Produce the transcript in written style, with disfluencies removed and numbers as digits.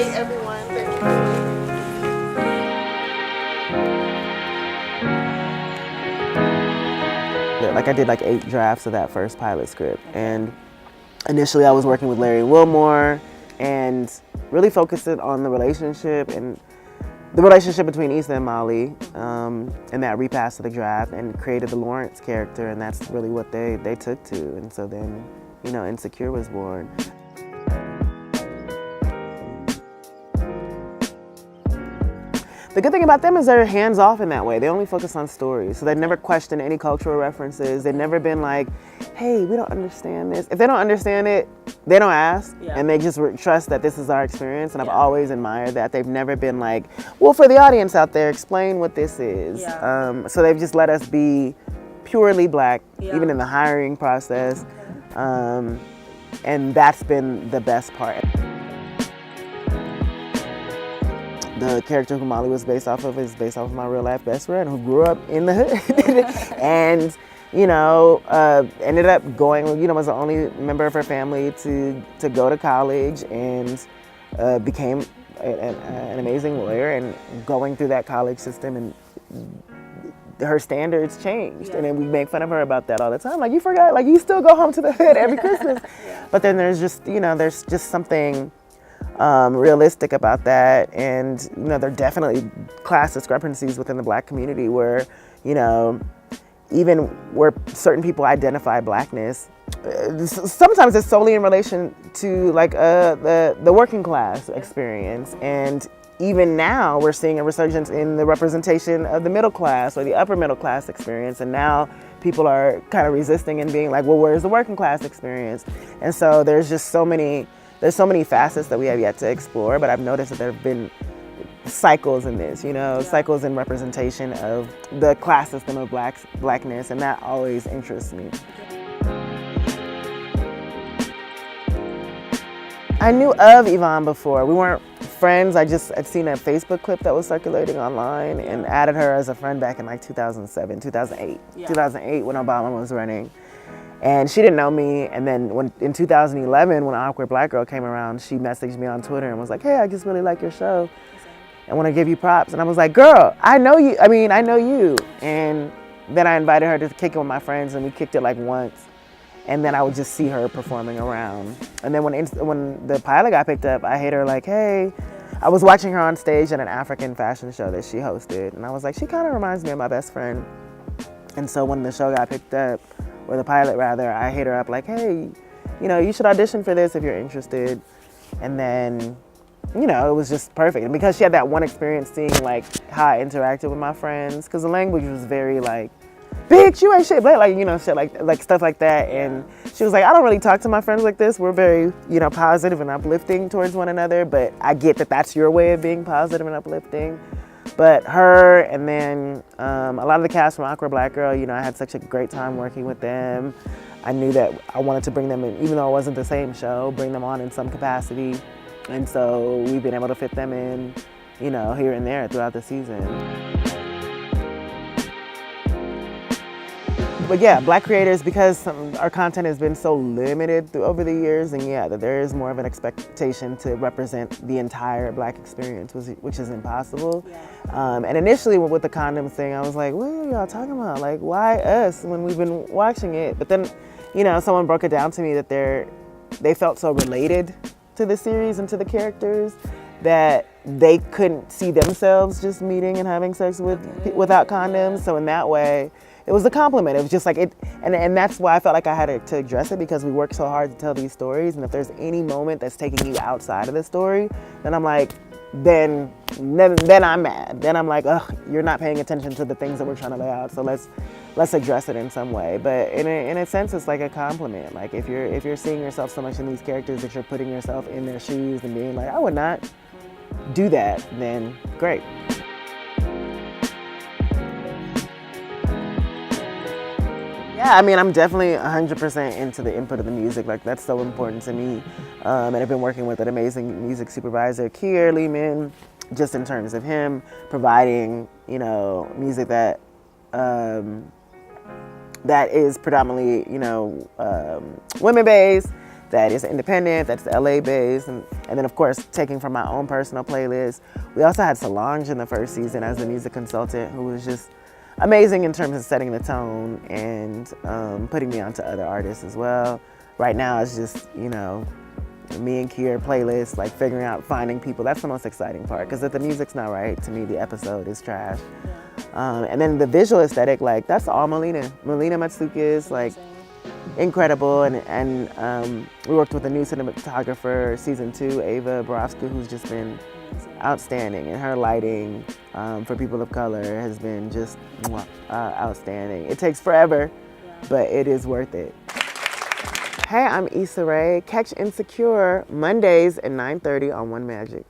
Hey everyone, thank you for Like I did like 8 drafts of that first pilot script, and initially I was working with Larry Wilmore and really focused it on the relationship between Issa and Molly, and that repass of the draft and created the Lawrence character, and that's really what they took to, and so then, Insecure was born. The good thing about them is they're hands-off in that way. They only focus on stories. So they never question any cultural references. They've never been like, hey, we don't understand this. If they don't understand it, they don't ask. Yeah. And they just trust that this is our experience. And I've always admired that. They've never been like, well, for the audience out there, explain what this is. Yeah. So they've just let us be purely Black, even in the hiring process. And that's been the best part. The character who Molly was based off of is based off of my real life best friend who grew up in the hood and, ended up going, was the only member of her family to go to college and became an amazing lawyer, and going through that college system, and her standards changed. And then we make fun of her about that all the time. Like, you forgot, like, you still go home to the hood every Christmas. But then there's just something realistic about that, and there are definitely class discrepancies within the Black community where, even where certain people identify Blackness, sometimes it's solely in relation to like the working class experience, and even now we're seeing a resurgence in the representation of the middle class or the upper middle class experience, and now people are kind of resisting and being like, well, where's the working class experience? And so there's so many facets that we have yet to explore, but I've noticed that there have been cycles in this, cycles in representation of the class system of Blackness, and that always interests me. I knew of Yvonne before. We weren't friends. I'd seen a Facebook clip that was circulating online and added her as a friend back in like 2007, 2008. 2008 when Obama was running. And she didn't know me, and then in 2011, when Awkward Black Girl came around, she messaged me on Twitter and was like, hey, I just really like your show. I want to give you props. And I was like, girl, I know you. And then I invited her to kick it with my friends, and we kicked it like once. And then I would just see her performing around. And then when the pilot got picked up, I hit her like, hey, I was watching her on stage at an African fashion show that she hosted. And I was like, she kind of reminds me of my best friend. And so when the show got picked up, or the pilot rather, I hit her up like, hey, you should audition for this if you're interested. And then, it was just perfect. And because she had that one experience seeing like how I interacted with my friends, because the language was very like, bitch, you ain't shit, but like, shit like stuff like that. And she was like, I don't really talk to my friends like this. We're very, positive and uplifting towards one another, but I get that that's your way of being positive and uplifting. But her, and then a lot of the cast from Awkward Black Girl, I had such a great time working with them. I knew that I wanted to bring them in, even though it wasn't the same show, bring them on in some capacity. And so we've been able to fit them in, here and there throughout the season. But yeah, Black creators, because our content has been so limited over the years, and that there is more of an expectation to represent the entire Black experience, which is impossible. And initially with the condom thing, I was like, what are y'all talking about? Like, why us when we've been watching it? But then, someone broke it down to me that they felt so related to the series and to the characters that they couldn't see themselves just meeting and having sex without condoms. So in that way, it was a compliment. It was just like it, and that's why I felt like I had to address it, because we work so hard to tell these stories, and if there's any moment that's taking you outside of the story, then I'm like, then I'm mad. Then I'm like, ugh, you're not paying attention to the things that we're trying to lay out. So let's address it in some way. But in a sense, it's like a compliment. Like if you're seeing yourself so much in these characters that you're putting yourself in their shoes and being like, I would not do that, then great. Yeah, I'm definitely 100% into the input of the music. Like, that's so important to me. And I've been working with an amazing music supervisor, Kier Lehman, just in terms of him providing, music that that is predominantly, women-based, that is independent, that's LA based, and then of course taking from my own personal playlist. We also had Solange in the first season as the music consultant, who was just amazing in terms of setting the tone and putting me onto other artists as well. Right now it's just, you know, me and Kier playlist, like figuring out, finding people. That's the most exciting part, because if the music's not right, to me the episode is trash. And then the visual aesthetic, like that's all Melina. Melina Matsoukas, like incredible, and we worked with a new cinematographer, season 2, Ava Borowska, who's just been outstanding, and her lighting for people of color has been just outstanding. It takes forever, but it is worth it. Hey, I'm Issa Rae. Catch Insecure Mondays at 9:30 on One Magic.